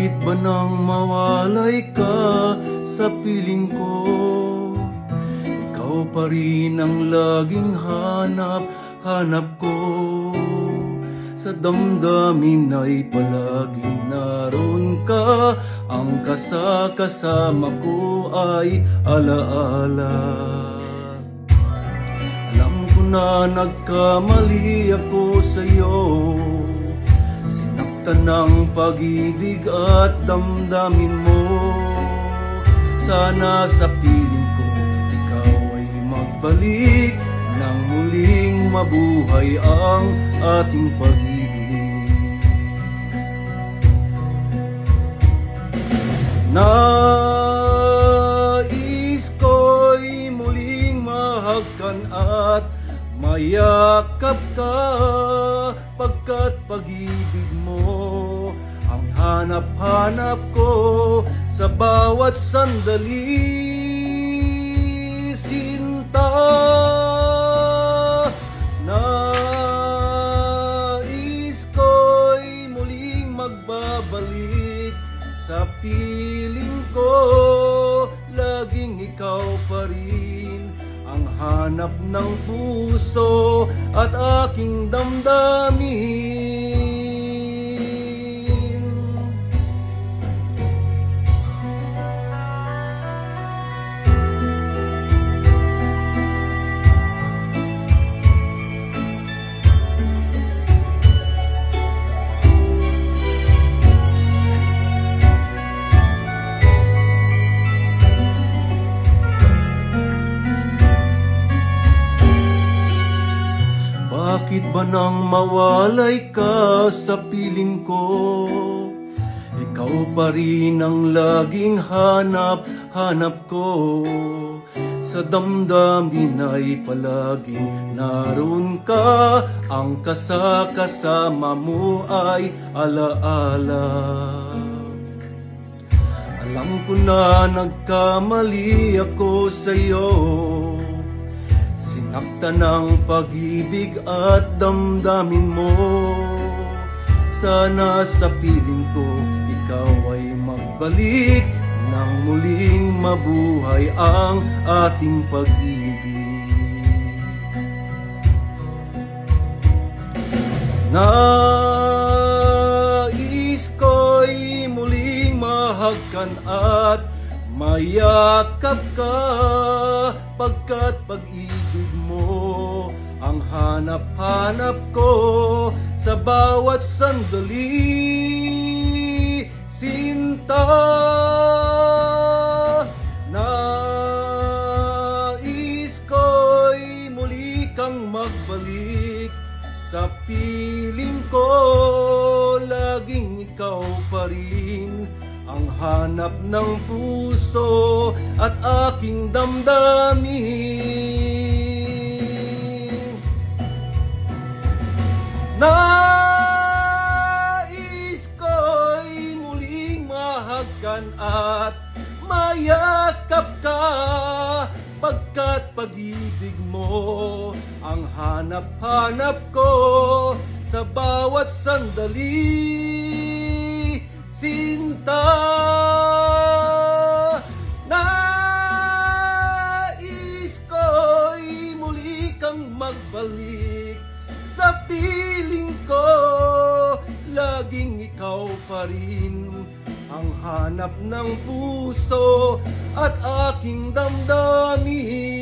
Bakit ba nang mawalay ka sa piling ko? Ikaw pa rin ang laging hanap ko. Sa damdamin ay palaging naroon ka. Ang kasama ko ay alaala. Alam ko na nagkamali ako sa'yo. Sinaktan ng pag-ibig at damdamin mo. Sana sa piling ko ikaw ay magbalik nang muling mabuhay ang ating pag-ibig. Nais ko'y muling mahagkan at mayakap ka, pagkat pag-ibig mo ang hanap-hanap ko sa bawat sandali. Sinta, nais ko'y muling magbabalik sa piling ko. Laging ikaw pa rin ang hanap ng puso at aking damdamin. Bakit ba nang mawalay ka sa piling ko? Ikaw pa rin ang laging hanap ko. Sa damdamin ay palaging naroon ka. Ang kasama mo ay alaala. Alam ko na nagkamali ako sa'yo. Sinaktan ng pag-ibig at damdamin mo. Sana sa piling ko ikaw ay magbalik nang muling mabuhay ang ating pag-ibig. Nais ko'y muling mahagkan at mayakap ka, pagkat pag-ibig mo ang hanap-hanap ko sa bawat sandali. Sinta, nais ko'y muli kang magbalik sa piling ko. Laging ikaw pa rin ang hanap ng puso at aking damdamin. Nais ko'y muling mahagkan at mayakap ka, pagkat pag-ibig mo ang hanap-hanap ko sa bawat sandali. Sinta, nais ko'y muli kang magbalik sa piling ko. Laging ikaw pa rin ang hanap ng puso at aking damdamin.